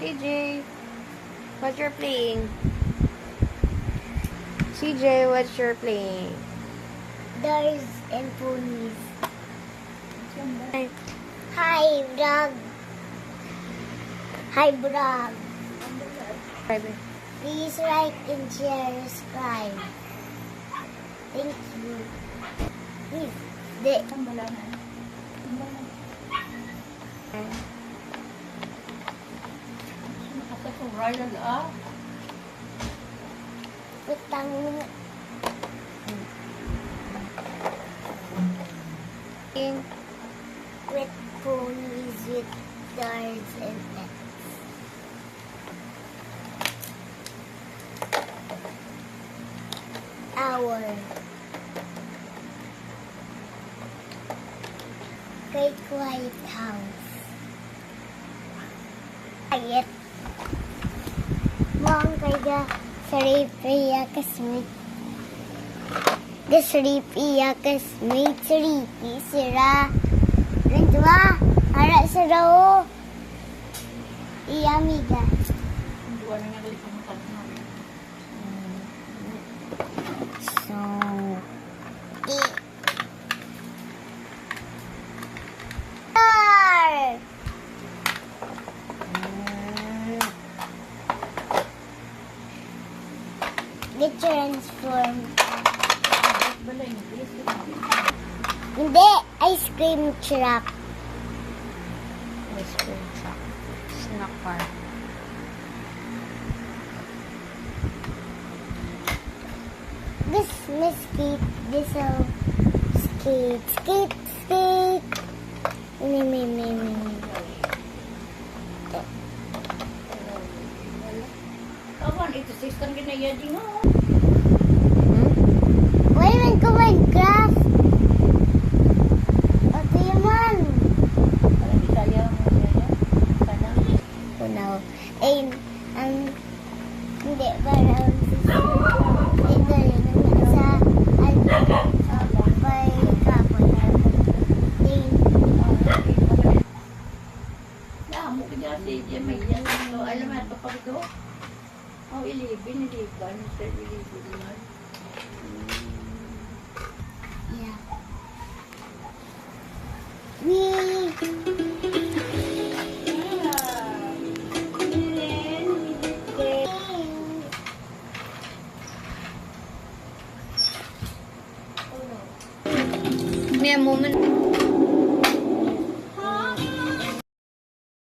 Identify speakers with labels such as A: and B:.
A: CJ, what you're playing? CJ, what you're playing?
B: Doors and ponies.
A: Hi.
B: Hi, vlog. Hi, vlog. Please like and share, subscribe. Thank you. Please. Utang with ponies with doors and pets. Our great white house. Quiet. Mong kaya saripiya kasmit. Gasripiya kasmit saripi sira. Nandwa, harap sarao. Iya amiga. So, get transform. Hindi, ice cream truck.
A: Ice cream truck. Snack bar.
B: This Miss Skate, this skate, skate, skate. Me.
C: Kawan, itu sistem kena jadi no.
B: Why man ko Minecraft? Ito yaman.
C: Kalau saya mau ya, kadang
B: Punaw. Eh, hindi, parang ito yun, sa, kay kapon.
C: dah mau kerja sih dia meja. Kalau alamat apa itu? Oh, ilibin, saya ilibin.
B: Yeah.
A: May a moment.